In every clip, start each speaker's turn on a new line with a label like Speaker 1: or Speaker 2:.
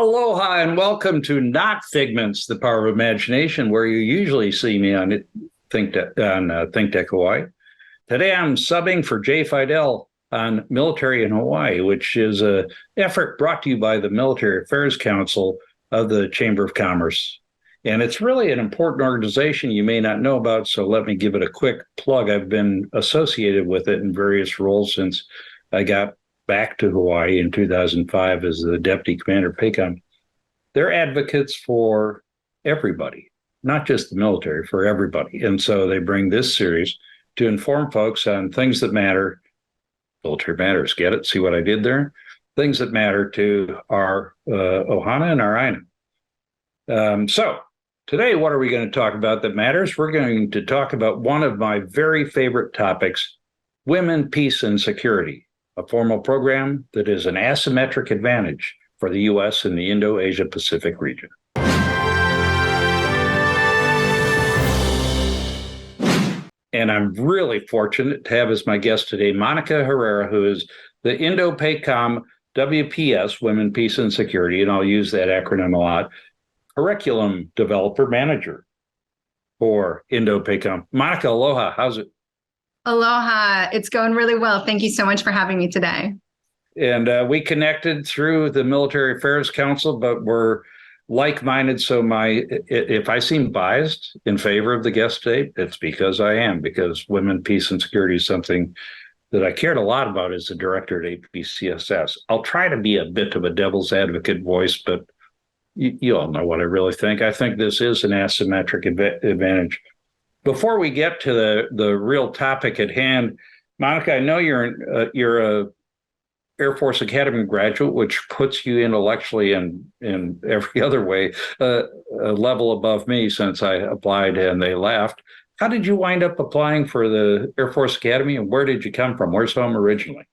Speaker 1: Aloha and welcome to Not Figments, the Power of Imagination, where you usually see me on ThinkTech Hawaii. Today I'm subbing for Jay Fidel on Military in Hawaii, which is an effort brought to you by the Military Affairs Council of the Chamber of Commerce. And it's really an important organization you may not know about, so let me give it a quick plug. I've been associated with it in various roles since I got back to Hawaii in 2005 as the Deputy Commander PACOM. They're advocates for everybody, not just the military, for everybody. And so they bring this series to inform folks on things that matter. Military matters, get it? See what I did there? Things that matter to our Ohana and our Aina. So today, what are we going to talk about that matters? We're going to talk about one of my very favorite topics, women, peace, and security, a formal program that is an asymmetric advantage for the U.S. in the Indo-Asia-Pacific region. And I'm really fortunate to have as my guest today Monica Herrera, who is the INDOPACOM WPS, Women, Peace, and Security, and I'll use that acronym a lot, curriculum developer manager for INDOPACOM. Monica, aloha. How's it?
Speaker 2: Aloha. It's going really well. Thank you so much for having me today.
Speaker 1: And we connected through the Military Affairs Council, but we're like-minded. So if I seem biased in favor of the guest today, it's because I am, because women, peace, and security is something that I cared a lot about as the director at APCSS. I'll try to be a bit of a devil's advocate voice, but you all know what I really think. I think this is an asymmetric advantage. Before we get to the real topic at hand, Monica, I know you're a Air Force Academy graduate, which puts you intellectually and in every other way a level above me since I applied and they left. How did you wind up applying for the Air Force Academy, and where did you come from? Where's home originally?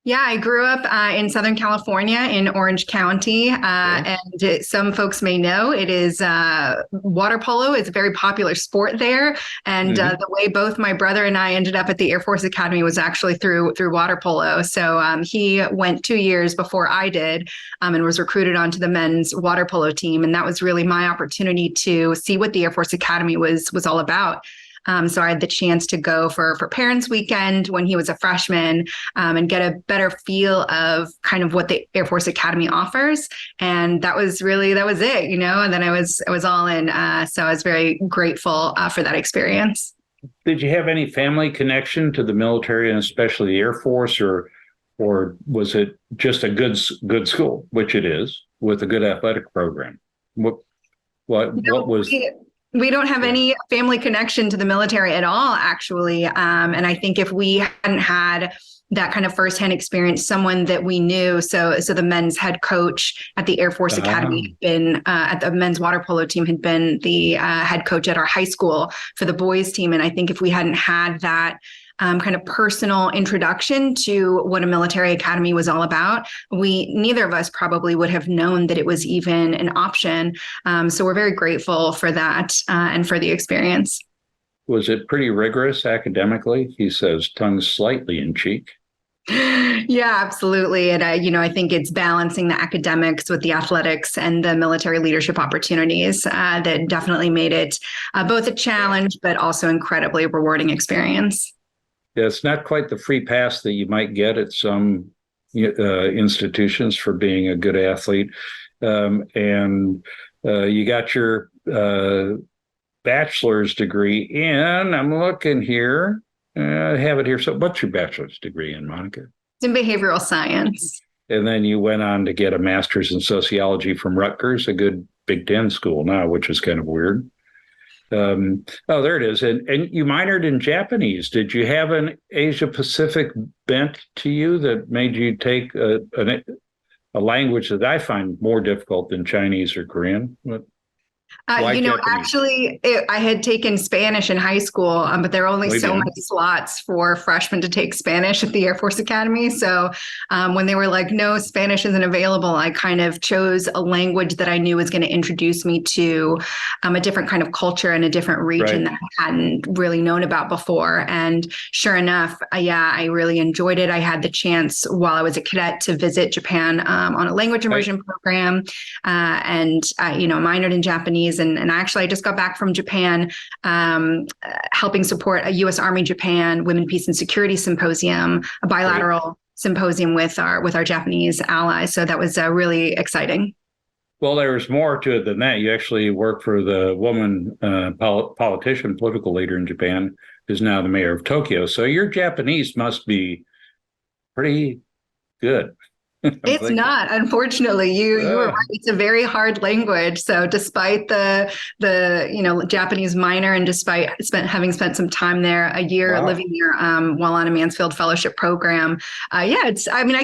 Speaker 2: Yeah, I grew up in Southern California in Orange County, and some folks may know it is water polo is a very popular sport there. And the way both my brother and I ended up at the Air Force Academy was actually through water polo. So he went 2 years before I did and was recruited onto the men's water polo team. And that was really my opportunity to see what the Air Force Academy was all about. So I had the chance to go for Parents Weekend when he was a freshman and get a better feel of kind of what the Air Force Academy offers. And that was it, you know, and then I was all in. So I was very grateful for that experience.
Speaker 1: Did you have any family connection to the military and especially the Air Force, or was it just a good school, which it is, with a good athletic program? What was...
Speaker 2: We don't have any family connection to the military at all, actually. And I think if we hadn't had that kind of firsthand experience, someone that we knew, so the men's head coach at the Air Force Academy had been at the men's water polo team, had been the head coach at our high school for the boys team. And I think if we hadn't had that kind of personal introduction to what a military academy was all about, neither of us probably would have known that it was even an option. So we're very grateful for that and for the experience.
Speaker 1: Was it pretty rigorous academically? He says, tongue slightly in cheek.
Speaker 2: Yeah, absolutely. And I think it's balancing the academics with the athletics and the military leadership opportunities that definitely made it both a challenge, but also incredibly rewarding experience.
Speaker 1: Yeah, it's not quite the free pass that you might get at some institutions for being a good athlete. And you got your bachelor's degree in, I'm looking here, I have it here. So what's your bachelor's degree in, Monica?
Speaker 2: It's in behavioral science.
Speaker 1: And then you went on to get a master's in sociology from Rutgers, a good Big Ten school now, which is kind of weird. There it is. And you minored in Japanese. Did you have an Asia-Pacific bent to you that made you take a language that I find more difficult than Chinese or Korean? Why Japanese?
Speaker 2: Actually, I had taken Spanish in high school, but there are only
Speaker 1: Muy
Speaker 2: so
Speaker 1: bien.
Speaker 2: many slots for freshmen to take Spanish at the Air Force Academy. So when they were like, no, Spanish isn't available, I kind of chose a language that I knew was going to introduce me to a different kind of culture and a different region that I hadn't really known about before. And sure enough, I really enjoyed it. I had the chance while I was a cadet to visit Japan on a language immersion program, and minored in Japanese. And actually, I just got back from Japan, helping support a U.S. Army Japan Women, Peace, and Security Symposium, a bilateral symposium with our Japanese allies. So that was really exciting.
Speaker 1: Well, there's more to it than that. You actually work for the woman politician, political leader in Japan, who's now the mayor of Tokyo. So your Japanese must be pretty good.
Speaker 2: It's not, unfortunately. You were right. It's a very hard language. So despite the Japanese minor, and despite having spent some time there, a year living there while on a Mansfield Fellowship program, I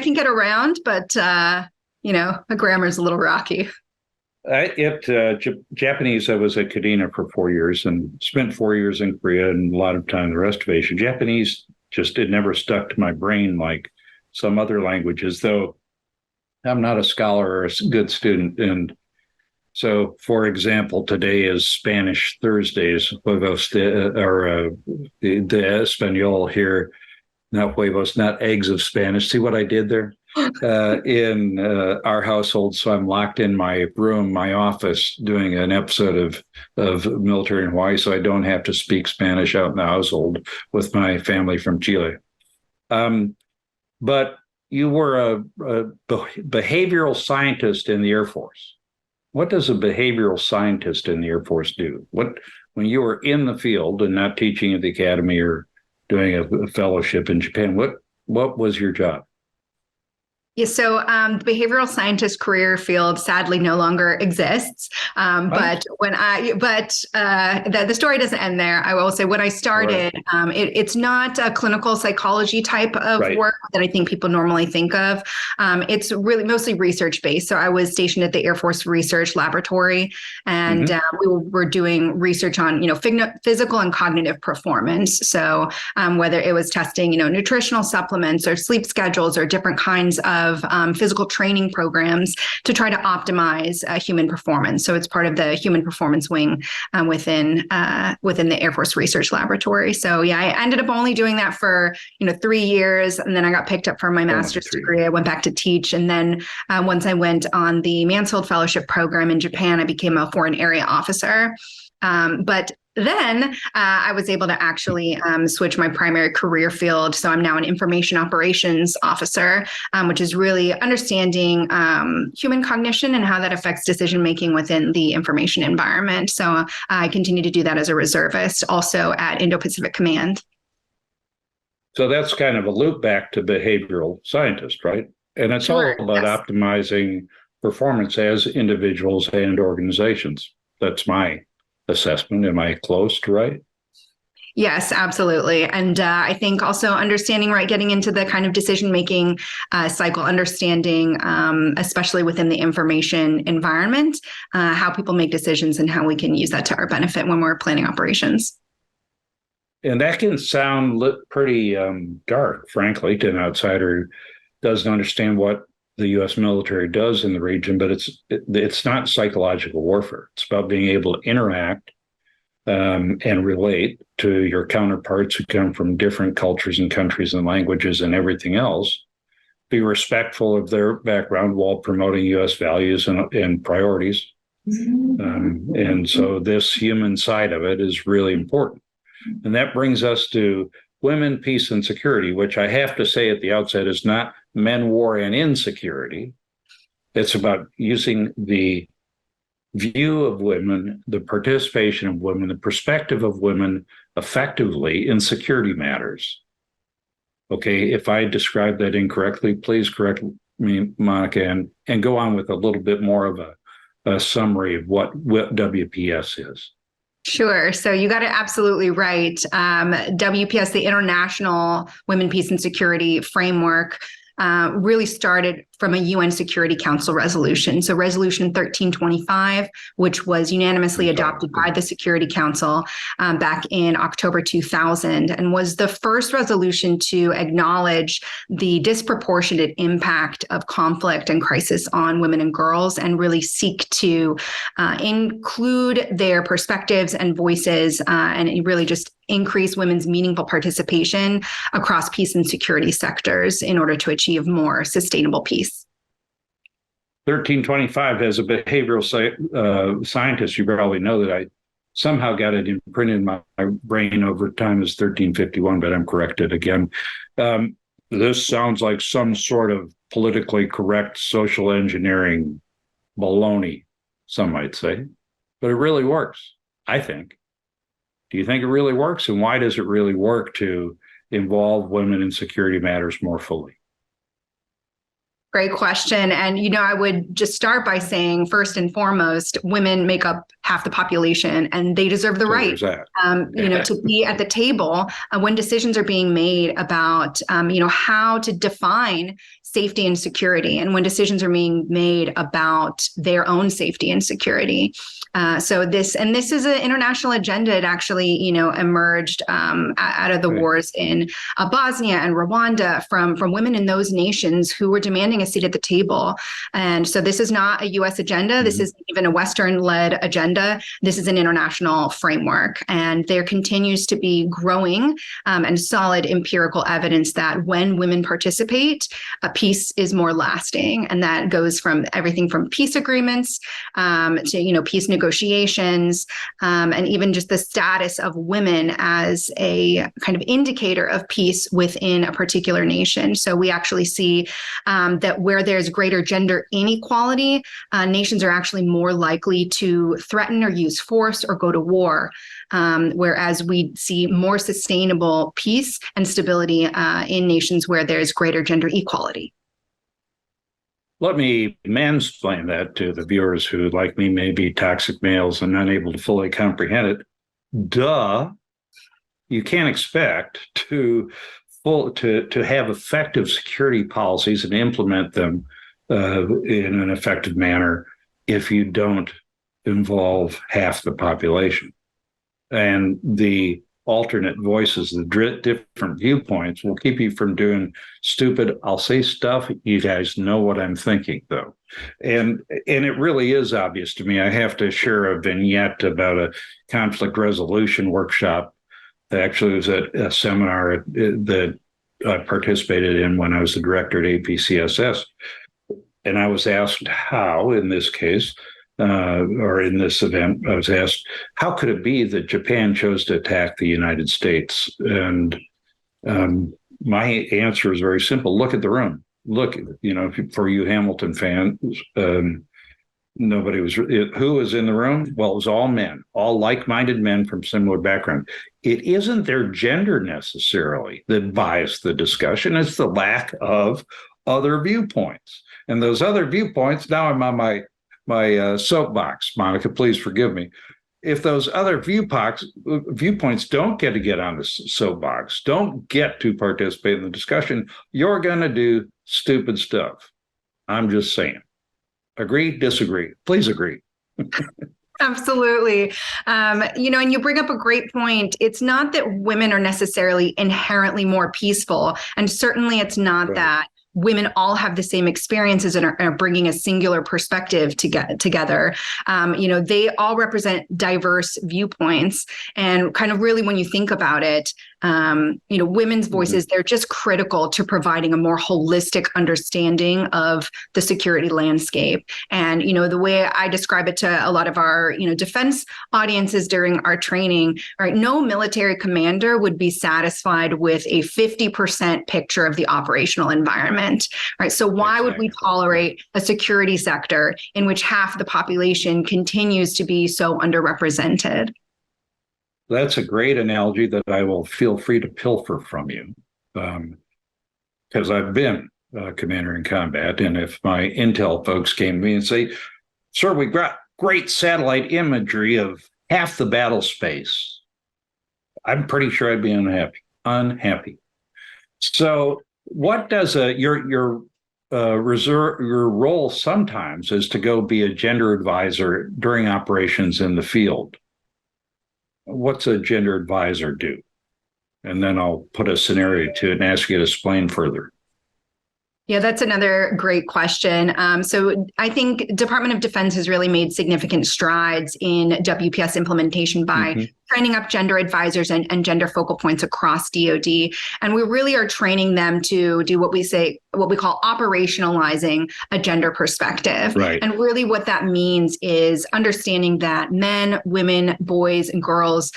Speaker 2: can get around, but the grammar is a little rocky.
Speaker 1: Japanese, I was at Kadena for 4 years and spent 4 years in Korea and a lot of time in the rest of Asia. Japanese it never stuck to my brain like some other languages, though I'm not a scholar or a good student. And so, for example, today is Spanish Thursdays, huevos de Espanol here, not huevos, not eggs of Spanish. See what I did there? In our household. So I'm locked in my room, my office, doing an episode of Military in Hawaii, so I don't have to speak Spanish out in the household with my family from Chile. But you were a behavioral scientist in the Air Force. What does a behavioral scientist in the Air Force do? When you were in the field and not teaching at the academy or doing a fellowship in Japan, what was your job?
Speaker 2: Yeah, so the behavioral scientist career field sadly no longer exists. But the story doesn't end there. I will say when I started, it's not a clinical psychology type of work that I think people normally think of. It's really mostly research based. So I was stationed at the Air Force Research Laboratory, and we were doing research on physical and cognitive performance. So whether it was testing nutritional supplements or sleep schedules or different kinds of physical training programs to try to optimize human performance. So it's part of the human performance wing within the Air Force Research Laboratory. So I ended up only doing that for 3 years, and then I got picked up for my master's degree. I went back to teach, and then once I went on the Mansfield Fellowship program in Japan, I became a foreign area officer. But then I was able to actually switch my primary career field. So I'm now an information operations officer, which is really understanding human cognition and how that affects decision-making within the information environment. So I continue to do that as a reservist, also at Indo-Pacific Command. So
Speaker 1: that's kind of a loop back to behavioral scientist, right? And it's all about optimizing performance as individuals and organizations. That's my assessment. Am I close to right?
Speaker 2: Yes, absolutely. And I think also understanding, getting into the kind of decision-making cycle, understanding, especially within the information environment, how people make decisions and how we can use that to our benefit when we're planning operations.
Speaker 1: And that can sound pretty dark, frankly, to an outsider who doesn't understand what the U.S. military does in the region, but it's not psychological warfare. It's about being able to interact and relate to your counterparts who come from different cultures and countries and languages and everything else. Be respectful of their background while promoting U.S. values and priorities. And so this human side of it is really important. And that brings us to women, peace, and security, which I have to say at the outset is not men, war, and insecurity. It's about using the view of women, the participation of women, the perspective of women effectively in security matters. Okay, if I describe that incorrectly, please correct me, Monica, and go on with a little bit more of a summary of what WPS is.
Speaker 2: Sure. So you got it absolutely right. WPS, the International Women, Peace, and Security Framework, really started from a UN Security Council resolution. So Resolution 1325, which was unanimously adopted by the Security Council back in October 2000, and was the first resolution to acknowledge the disproportionate impact of conflict and crisis on women and girls, and really seek to include their perspectives and voices, and really just increase women's meaningful participation across peace and security sectors in order to achieve more sustainable peace.
Speaker 1: 1325 has a behavioral scientist. You probably know that I somehow got it imprinted in my brain over time as 1351, but I'm corrected again. This sounds like some sort of politically correct social engineering baloney, some might say, but it really works, I think. Do you think it really works? And why does it really work to involve women in security matters more fully?
Speaker 2: Great question. And, I would just start by saying, first and foremost, women make up half the population, and they deserve the right, to be at the table when decisions are being made about, how to define safety and security, and when decisions are being made about their own safety and security. So this is an international agenda. It actually, emerged out of the wars in Bosnia and Rwanda from women in those nations who were demanding a seat at the table. And so this is not a U.S. agenda. This isn't even a Western-led agenda. This is an international framework. And there continues to be growing and solid empirical evidence that when women participate, peace is more lasting. And that goes from everything from peace agreements to, peace negotiations, and even just the status of women as a kind of indicator of peace within a particular nation. So we actually see that where there's greater gender inequality, nations are actually more likely to threaten or use force or go to war, whereas we see more sustainable peace and stability in nations where there's greater gender equality.
Speaker 1: Let me mansplain that to the viewers who, like me, may be toxic males and unable to fully comprehend it. Duh. You can't expect to have effective security policies and implement them in an effective manner if you don't involve half the population. And the alternate voices, the different viewpoints will keep you from doing stupid, I'll say stuff. You guys know what I'm thinking, though. And it really is obvious to me. I have to share a vignette about a conflict resolution workshop. Actually, it was at a seminar that I participated in when I was the director at APCSS. And I was asked how, in this case, or in this event, I was asked, how could it be that Japan chose to attack the United States? And my answer is very simple. Look at the room. Look, for you Hamilton fans, who was in the room? Well, it was all men, all like-minded men from similar background. It isn't their gender necessarily that biased the discussion. It's the lack of other viewpoints. And those other viewpoints, now I'm on my soapbox. Monica, please forgive me. If those other viewpoints don't get on the soapbox, don't get to participate in the discussion, you're going to do stupid stuff. I'm just saying. Agree, disagree? Please agree.
Speaker 2: Absolutely. And you bring up a great point. It's not that women are necessarily inherently more peaceful. And certainly it's not that women all have the same experiences and are bringing a singular perspective together. They all represent diverse viewpoints. And kind of really, when you think about it, women's voices, they're just critical to providing a more holistic understanding of the security landscape. And, the way I describe it to a lot of our, defense audiences during our training, right? No military commander would be satisfied with a 50% picture of the operational environment. Right. So why would we tolerate a security sector in which half the population continues to be so underrepresented?
Speaker 1: That's a great analogy that I will feel free to pilfer from you, because I've been a commander in combat. And if my intel folks came to me and say, sir, we've got great satellite imagery of half the battle space, I'm pretty sure I'd be unhappy. So what does your role sometimes is to go be a gender advisor during operations in the field. What's a gender advisor do? And then I'll put a scenario to it and ask you to explain further.
Speaker 2: Yeah, that's another great question. So I think Department of Defense has really made significant strides in WPS implementation by training up gender advisors and gender focal points across DoD. And we really are training them to do what we call operationalizing a gender perspective.
Speaker 1: Right.
Speaker 2: And really what that means is understanding that men, women, boys, and girls,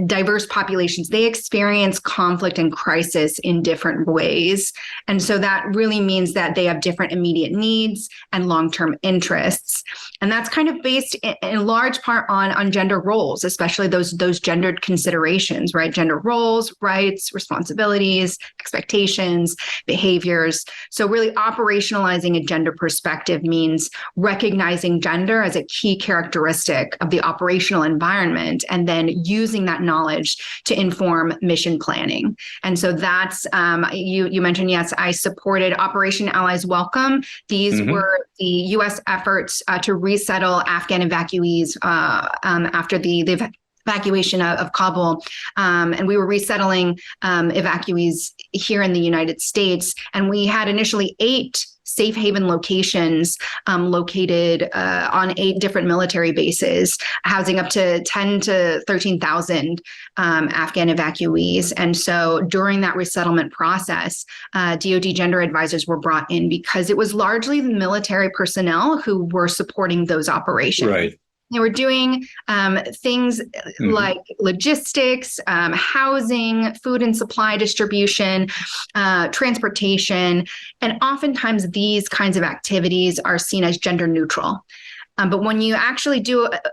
Speaker 2: diverse populations, they experience conflict and crisis in different ways. And so that really means that they have different immediate needs and long-term interests. And that's kind of based in large part on gender roles, especially those gendered considerations, right? Gender roles, rights, responsibilities, expectations, behaviors. So really operationalizing a gender perspective means recognizing gender as a key characteristic of the operational environment, and then using that knowledge to inform mission planning. And so that's, you mentioned, yes, I supported Operation Allies Welcome. These were the U.S. efforts to resettle Afghan evacuees after the evacuation of Kabul. And we were resettling evacuees here in the United States. And we had initially 8 safe haven locations located on 8 different military bases, housing up to 10 to 13,000 Afghan evacuees. And so during that resettlement process, DoD gender advisors were brought in because it was largely the military personnel who were supporting those operations.
Speaker 1: Right.
Speaker 2: They were doing things like logistics, housing, food and supply distribution, transportation. And oftentimes these kinds of activities are seen as gender neutral. But when you actually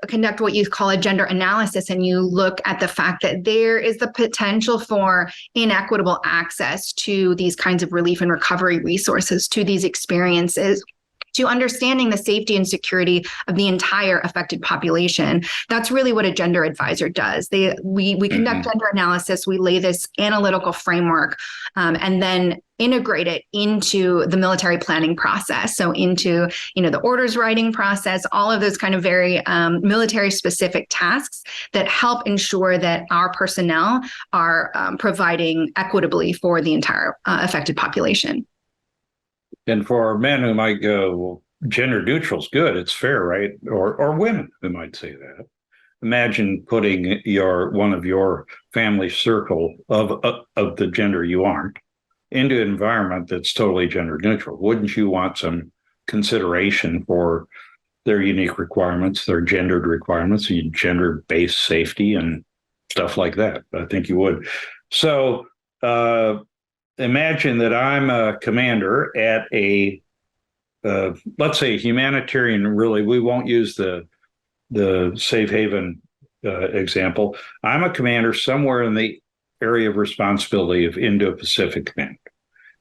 Speaker 2: conduct what you call a gender analysis, and you look at the fact that there is the potential for inequitable access to these kinds of relief and recovery resources, to these experiences, to understanding the safety and security of the entire affected population. That's really what a gender advisor does. We conduct gender analysis, we lay this analytical framework, and then integrate it into the military planning process. So into, the orders writing process, all of those kind of very military specific tasks that help ensure that our personnel are providing equitably for the entire affected population.
Speaker 1: And for men who might go, well, gender neutral is good, it's fair, right? Or women who might say that. Imagine putting one of your family circle of the gender you aren't into an environment that's totally gender neutral. Wouldn't you want some consideration for their unique requirements, their gendered requirements, gender-based safety and stuff like that? I think you would. So, imagine that I'm a commander at let's say humanitarian, really, we won't use the safe haven example. I'm a commander somewhere in the area of responsibility of Indo-Pacific Command.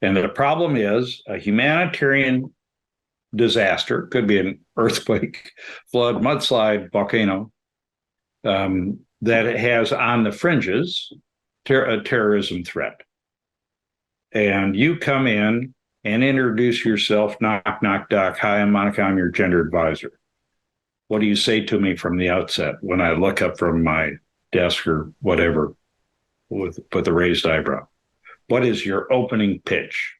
Speaker 1: And the problem is a humanitarian disaster, could be an earthquake, flood, mudslide, volcano, that it has on the fringes a terrorism threat. And you come in and introduce yourself, knock, knock, doc. Hi, I'm Monica. I'm your gender advisor. What do you say to me from the outset when I look up from my desk or whatever with a raised eyebrow? What is your opening pitch?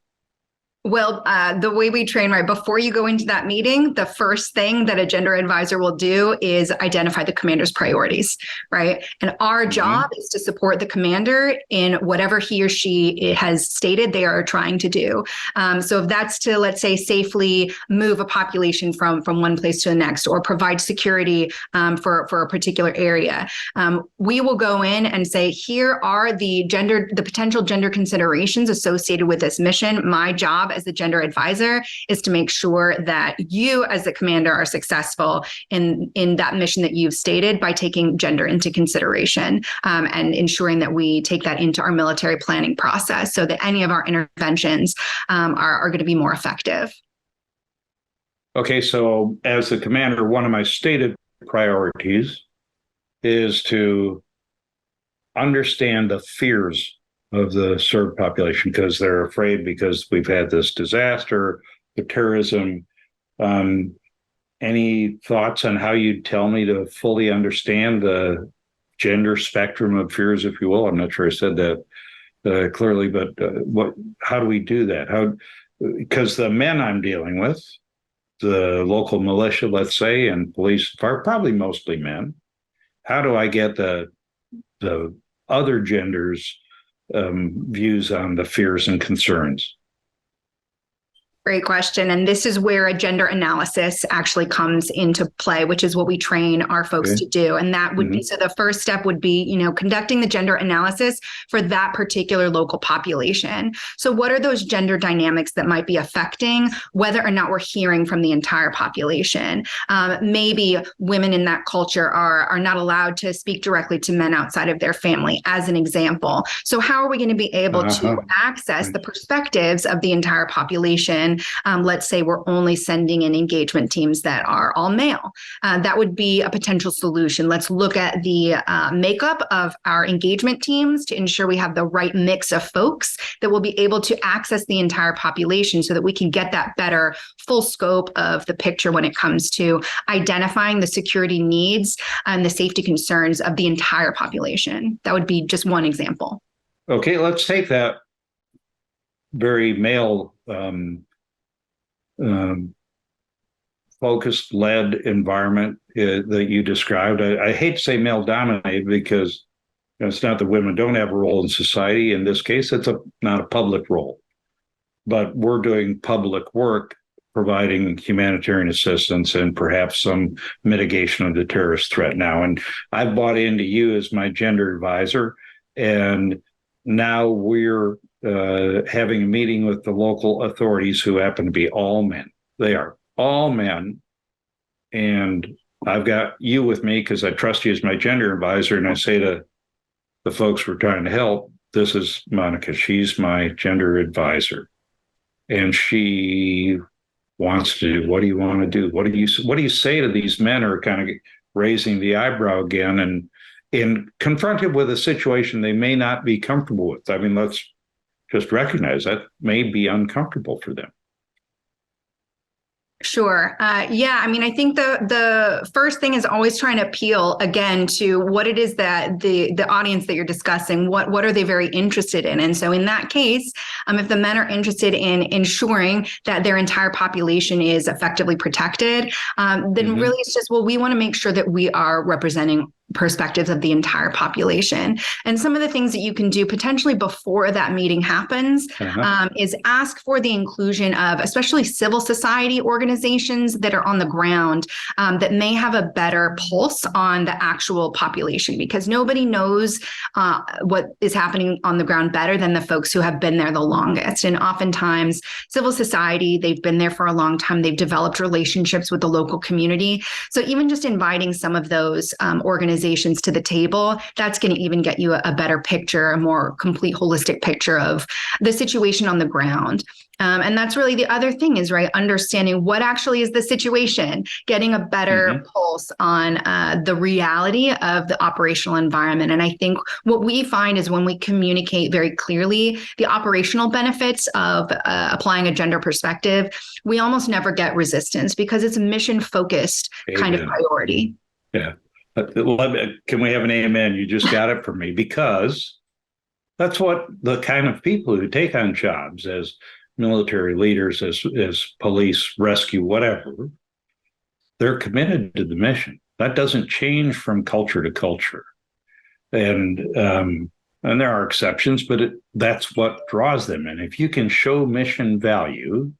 Speaker 2: Well, the way we train, right, before you go into that meeting, the first thing that a gender advisor will do is identify the commander's priorities, right? And our job is to support the commander in whatever he or she has stated they are trying to do. So if that's to, let's say, safely move a population from one place to the next, or provide security for a particular area, we will go in and say, here are the potential gender considerations associated with this mission. My job as the gender advisor is to make sure that you as the commander are successful in that mission that you've stated by taking gender into consideration, and ensuring that we take that into our military planning process so that any of our interventions are going to be more effective.
Speaker 1: Okay, so as the commander, one of my stated priorities is to understand the fears of the served population because they're afraid because we've had this disaster, the terrorism. Any thoughts on how you'd tell me to fully understand the gender spectrum of fears, if you will? I'm not sure I said that clearly, but how do we do that? Because the men I'm dealing with, the local militia, let's say, and police, probably mostly men. How do I get the other genders' views on the fears and concerns?
Speaker 2: Great question. And this is where a gender analysis actually comes into play, which is what we train our folks to do. And that would be, so the first step would be, conducting the gender analysis for that particular local population. So what are those gender dynamics that might be affecting whether or not we're hearing from the entire population? Maybe women in that culture are not allowed to speak directly to men outside of their family, as an example. So how are we going to be able to access the perspectives of the entire population? Let's say we're only sending in engagement teams that are all male. That would be a potential solution. Let's look at the makeup of our engagement teams to ensure we have the right mix of folks that will be able to access the entire population so that we can get that better full scope of the picture when it comes to identifying the security needs and the safety concerns of the entire population. That would be just one example.
Speaker 1: Okay, let's take that very male focused led environment that you described. I hate to say male dominated because it's not that women don't have a role in society. In this case, it's not a public role, but we're doing public work, providing humanitarian assistance and perhaps some mitigation of the terrorist threat now. And I've bought into you as my gender advisor, and now we're having a meeting with the local authorities who happen to be all men. They are all men. And I've got you with me because I trust you as my gender advisor. And I say to the folks we're trying to help, this is Monica. She's my gender advisor. And she wants to do, what do you want to do? What do you say to these men who are kind of raising the eyebrow again and confronted with a situation they may not be comfortable with? I mean, let's just recognize that may be uncomfortable for them.
Speaker 2: Sure. Yeah. I mean, I think the first thing is always trying to appeal again to what it is that the audience that you're discussing, what are they very interested in? And so in that case, if the men are interested in ensuring that their entire population is effectively protected, then really it's just, well, we want to make sure that we are representing perspectives of the entire population. And some of the things that you can do potentially before that meeting happens is ask for the inclusion of especially civil society organizations that are on the ground that may have a better pulse on the actual population, because nobody knows what is happening on the ground better than the folks who have been there the longest. And oftentimes civil society, they've been there for a long time. They've developed relationships with the local community. So even just inviting some of those organizations to the table, that's going to even get you a better picture, a more complete holistic picture of the situation on the ground. And that's really the other thing is, right, understanding what actually is the situation, getting a better pulse on the reality of the operational environment. And I think what we find is when we communicate very clearly the operational benefits of applying a gender perspective, we almost never get resistance because it's a mission focused kind of priority.
Speaker 1: Yeah. Can we have an amen? You just got it from me, because that's what the kind of people who take on jobs as military leaders, as police, rescue, whatever, they're committed to the mission. That doesn't change from culture to culture. And there are exceptions, but that's what draws them. And if you can show mission value,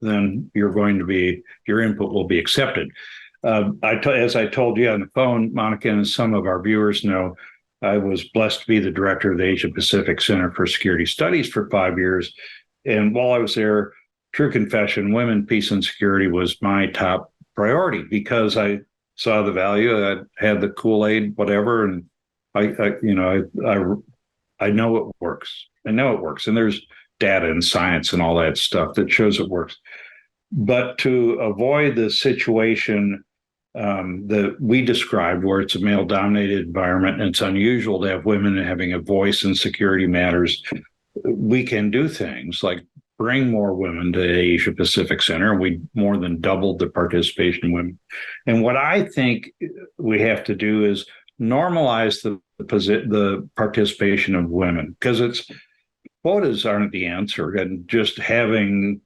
Speaker 1: then your input will be accepted. As I told you on the phone, Monica, and some of our viewers know, I was blessed to be the director of the Asia-Pacific Center for Security Studies for 5 years. And while I was there, true confession, women, peace, and security was my top priority because I saw the value. I had the Kool-Aid, whatever, and I know it works. I know it works. And there's data and science and all that stuff that shows it works. But to avoid the situation that we described, where it's a male-dominated environment and it's unusual to have women having a voice in security matters, we can do things like bring more women to the Asia Pacific Center. We more than doubled the participation of women. And what I think we have to do is normalize the participation of women, because quotas aren't the answer, and just having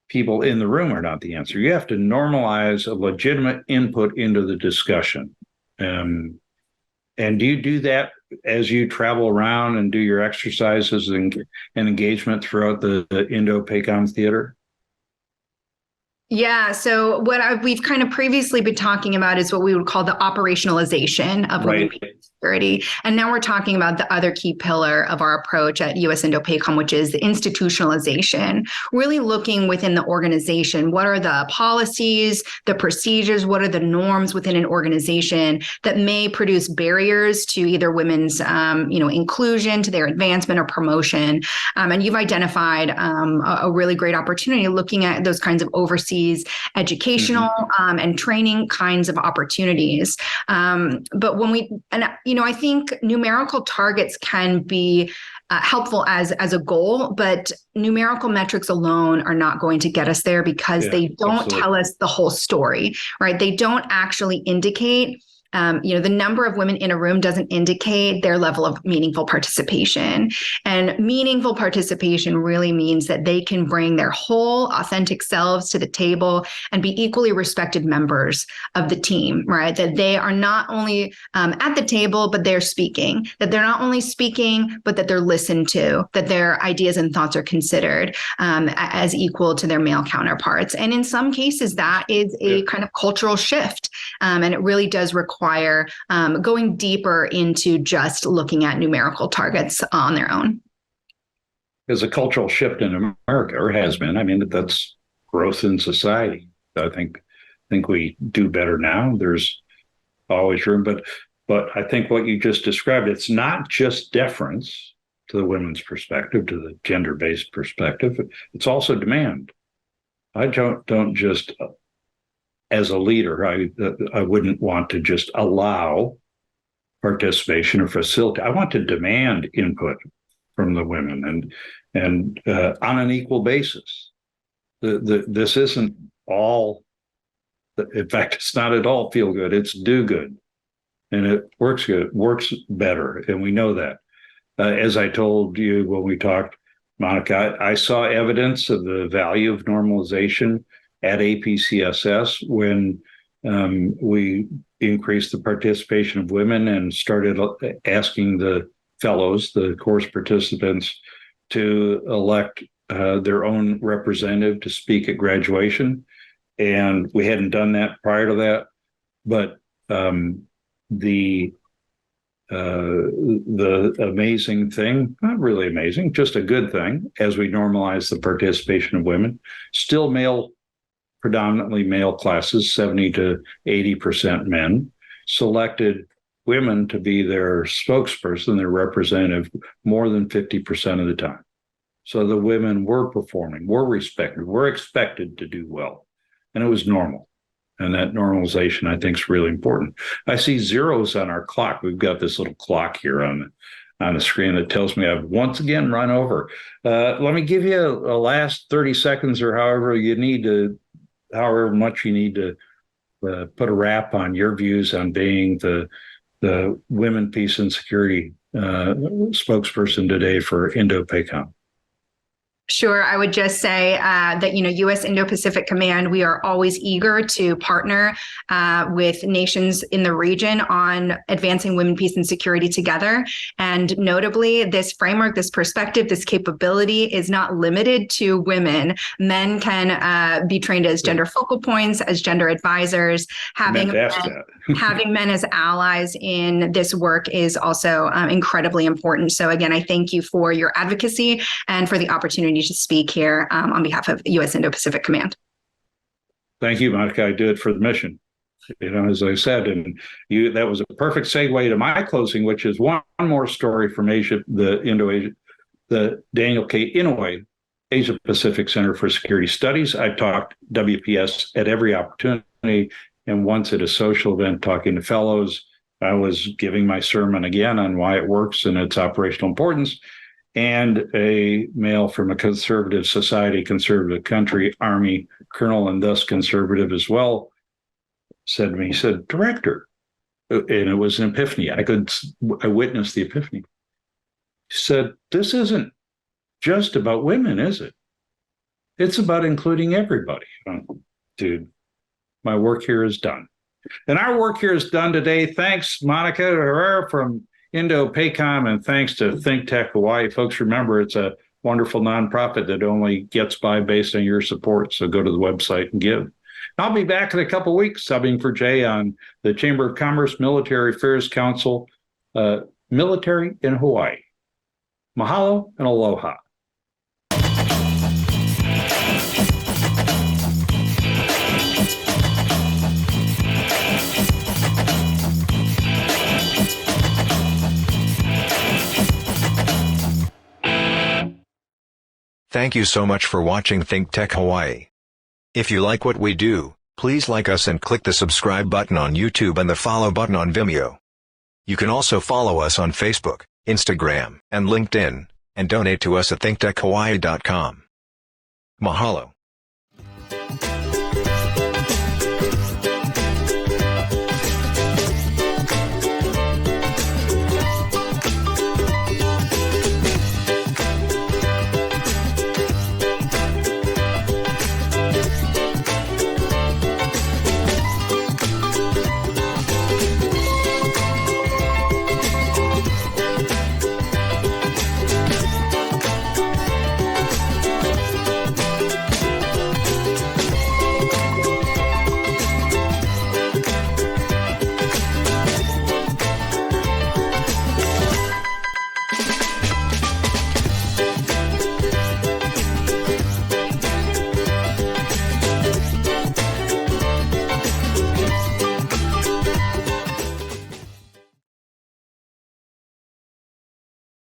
Speaker 1: people in the room are not the answer. You have to normalize a legitimate input into the discussion. And do you do that as you travel around and do your exercises and engagement throughout the Indo-PACOM theater?
Speaker 2: Yeah. So we've kind of previously been talking about is what we would call the operationalization of women security. And now we're talking about the other key pillar of our approach at US Indo-PACOM, which is the institutionalization, really looking within the organization. What are the policies, the procedures, what are the norms within an organization that may produce barriers to either women's, inclusion, to their advancement or promotion? And you've identified a really great opportunity looking at those kinds of overseas educational and training kinds of opportunities. But I think numerical targets can be helpful as a goal, but numerical metrics alone are not going to get us there, because they don't tell us the whole story, right? They don't actually indicate the number of women in a room doesn't indicate their level of meaningful participation. And meaningful participation really means that they can bring their whole authentic selves to the table and be equally respected members of the team, right? That they are not only at the table, but they're speaking, that they're not only speaking, but that they're listened to, that their ideas and thoughts are considered as equal to their male counterparts. And in some cases, that is a kind of cultural shift. And it really does require going deeper into just looking at numerical targets on their own.
Speaker 1: There's a cultural shift in America, or has been. I mean, that's growth in society. I think we do better now. There's always room, but I think what you just described, it's not just deference to the women's perspective, to the gender-based perspective. It's also demand. I don't just, as a leader, I wouldn't want to just allow participation or facilitate. I want to demand input from the women and on an equal basis. This isn't all. In fact, it's not at all feel good. It's do good, and it works good. It works better, and we know that. As I told you when we talked, Monica, I saw evidence of the value of normalization at APCSS when we increased the participation of women and started asking the fellows, the course participants, to elect their own representative to speak at graduation. And we hadn't done that prior to that. But the amazing thing, not really amazing, just a good thing, as we normalize the participation of women, still predominantly male classes, 70 to 80% men, selected women to be their spokesperson, their representative, more than 50% of the time. So the women were performing, were respected, were expected to do well. And it was normal. And that normalization, I think, is really important. I see zeros on our clock. We've got this little clock here on the screen that tells me I've once again run over. Let me give you a last 30 seconds or however much you need to put a wrap on your views on being the Women, Peace, and Security spokesperson today for Indo-PACOM.
Speaker 2: Sure. I would just say that, U.S. Indo-Pacific Command, we are always eager to partner with nations in the region on advancing women, peace, and security together. And notably, this framework, this perspective, this capability is not limited to women. Men can be trained as gender focal points, as gender advisors. Having men as allies in this work is also incredibly important. So again, I thank you for your advocacy and for the opportunity to speak here on behalf of U.S. Indo-Pacific Command.
Speaker 1: Thank you, Monica. I do it for the mission. As I said, and that was a perfect segue to my closing, which is one more story from Asia, the Daniel K. Inouye Asia Pacific Center for Security Studies. I talked WPS at every opportunity, and once at a social event talking to fellows, I was giving my sermon again on why it works and its operational importance. And a male from a conservative society, conservative country, Army colonel, and thus conservative as well, said to me, he said, "Director," and it was an epiphany. I witnessed the epiphany. He said, "This isn't just about women, is it? It's about including everybody." Dude, my work here is done. And our work here is done today. Thanks, Monica Herrera from INDOPACOM, and thanks to ThinkTech Hawaii. Folks, remember, it's a wonderful nonprofit that only gets by based on your support. So go to the website and give. I'll be back in a couple of weeks subbing for Jay on the Chamber of Commerce Military Affairs Council, Military in Hawaii. Mahalo and aloha.
Speaker 3: Thank you so much for watching ThinkTech Hawaii. If you like what we do, please like us and click the subscribe button on YouTube and the follow button on Vimeo. You can also follow us on Facebook, Instagram, and LinkedIn, and donate to us at thinktechhawaii.com. Mahalo.